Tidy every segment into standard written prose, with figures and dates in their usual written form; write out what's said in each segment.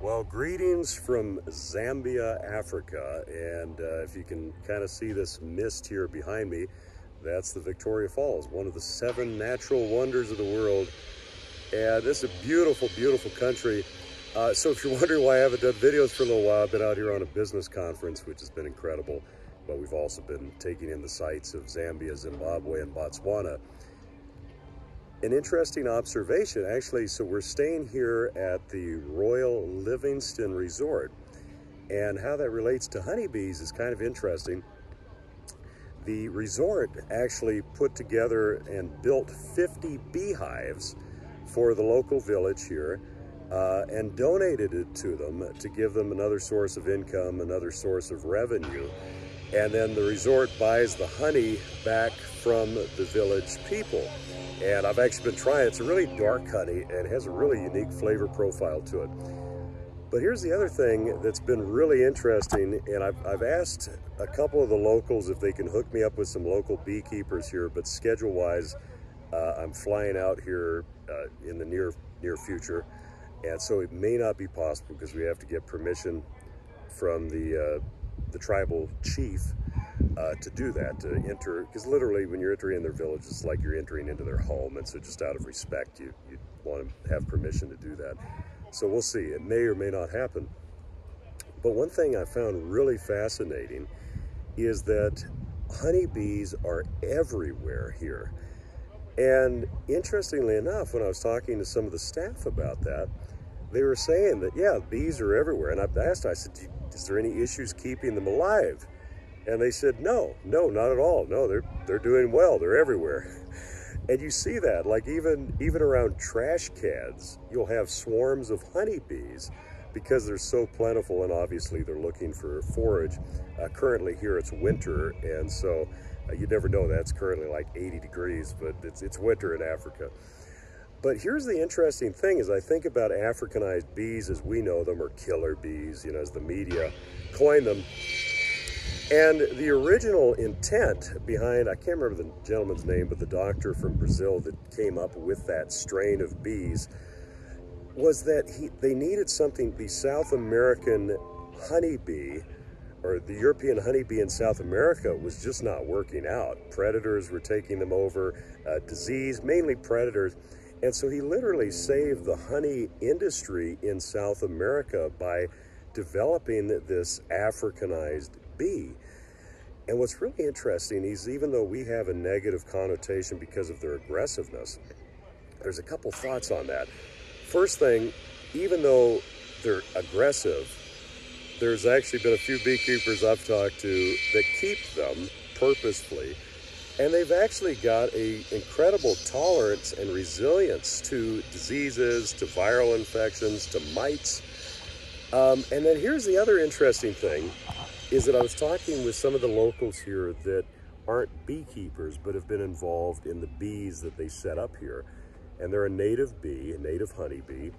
Well, greetings from Zambia, Africa, and if you can kind of see this mist here behind me, that's the Victoria Falls, one of the 7 natural wonders of the world. And this is a beautiful, beautiful country. So if you're wondering why I haven't done videos for a little while, I've been out here on a business conference, which has been incredible. But we've also been taking in the sights of Zambia, Zimbabwe, and Botswana. An interesting observation, actually, so we're staying here at the Royal Livingston Resort, and how that relates to honeybees is kind of interesting. The resort actually put together and built 50 beehives for the local village here and donated it to them to give them another source of income, another source of revenue. And then the resort buys the honey back from the village people. And I've actually been trying. It's a really dark honey and has a really unique flavor profile to it. But here's the other thing that's been really interesting, and I've asked a couple of the locals if they can hook me up with some local beekeepers here, but schedule-wise, I'm flying out here in the near future, and so it may not be possible because we have to get permission from the tribal chief to do that, to enter, because literally when you're entering their village, it's like you're entering into their home, and so just out of respect, you want to have permission to do that. So we'll see, it may or may not happen. But one thing I found really fascinating is that honeybees are everywhere here. And interestingly enough, when I was talking to some of the staff about that, they were saying that, yeah, bees are everywhere. And I asked, I said, is there any issues keeping them alive? And they said, no, not at all. No, they're doing well. They're everywhere. And you see that, like even around trash cans, you'll have swarms of honeybees because they're so plentiful, and obviously they're looking for forage. Currently here it's winter, and so you never know. That's currently like 80 degrees, but it's winter in Africa. But here's the interesting thing, as I think about Africanized bees as we know them, or killer bees, as the media coined them. And the original intent behind, I can't remember the gentleman's name, but the doctor from Brazil that came up with that strain of bees, was that they needed something. The South American honeybee, or the European honeybee in South America, was just not working out. Predators were taking them over, disease, mainly predators. And so he literally saved the honey industry in South America by developing this Africanized bee. And what's really interesting is, even though we have a negative connotation because of their aggressiveness, there's a couple thoughts on that. First thing, even though they're aggressive, there's actually been a few beekeepers I've talked to that keep them purposefully, and they've actually got an incredible tolerance and resilience to diseases, to viral infections, to mites. And then here's the other interesting thing, is that I was talking with some of the locals here that aren't beekeepers, but have been involved in the bees that they set up here. And they're a native bee, a native honeybee,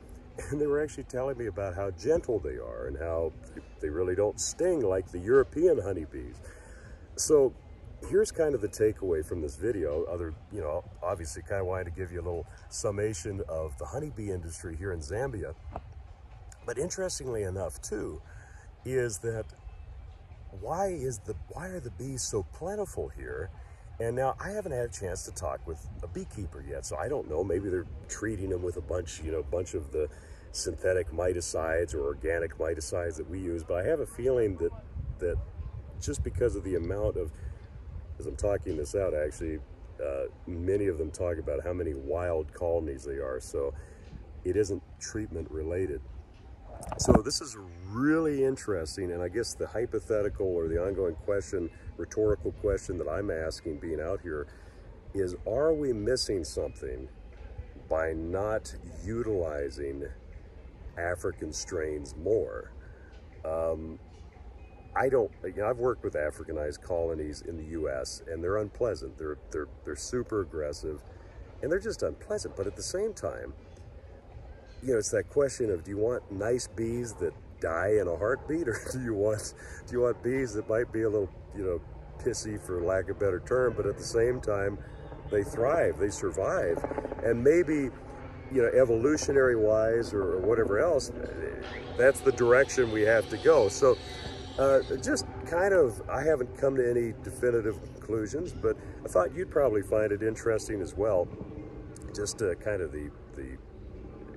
and they were actually telling me about how gentle they are and how they really don't sting like the European honeybees. So here's kind of the takeaway from this video, obviously kind of wanted to give you a little summation of the honeybee industry here in Zambia. But interestingly enough, too, is that why are the bees so plentiful here? And now I haven't had a chance to talk with a beekeeper yet, so I don't know. Maybe they're treating them with a bunch of the synthetic miticides or organic miticides that we use. But I have a feeling that just because of the amount of, as I'm talking this out, actually, many of them talk about how many wild colonies they are. So it isn't treatment related. So this is really interesting, and I guess the hypothetical or the ongoing question, rhetorical question that I'm asking being out here is, are we missing something by not utilizing African strains more? I've worked with Africanized colonies in the US, and they're unpleasant. They're super aggressive, and they're just unpleasant. But at the same time, it's that question of, do you want nice bees that die in a heartbeat, or do you want bees that might be a little, pissy, for lack of a better term, but at the same time, they thrive, they survive, and maybe you know, evolutionary wise or whatever else, that's the direction we have to go. So just kind of, I haven't come to any definitive conclusions, but I thought you'd probably find it interesting as well. Just kind of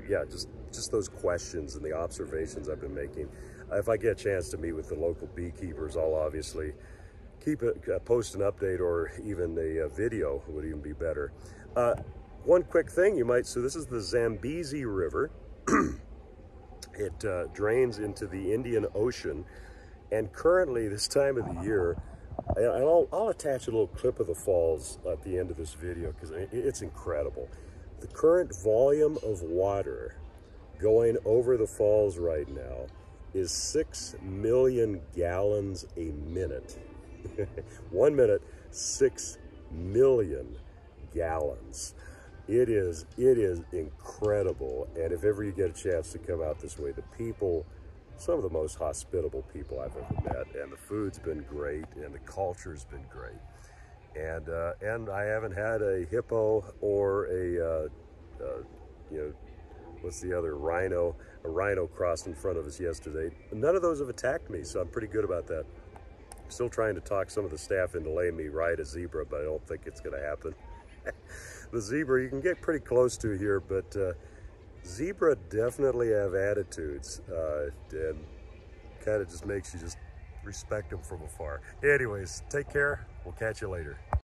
yeah, just those questions and the observations I've been making. If I get a chance to meet with the local beekeepers, I'll obviously post an update, or even a video would even be better. One quick thing so this is the Zambezi River. It drains into the Indian Ocean, and currently this time of the year, I'll attach a little clip of the falls at the end of this video because it's incredible. The current volume of water going over the falls right now is 6 million gallons a minute. 1 minute, 6 million gallons. It is incredible. And if ever you get a chance to come out this way, the people, some of the most hospitable people I've ever met, and the food's been great, and the culture's been great. And I haven't had a hippo or a you know, what's the other, rhino? A rhino crossed in front of us yesterday. None of those have attacked me, so I'm pretty good about that. Still trying to talk some of the staff into letting me ride a zebra, but I don't think it's going to happen. The zebra you can get pretty close to here, but zebra definitely have attitudes, and kind of just makes you just respect them from afar. Anyways, take care. We'll catch you later.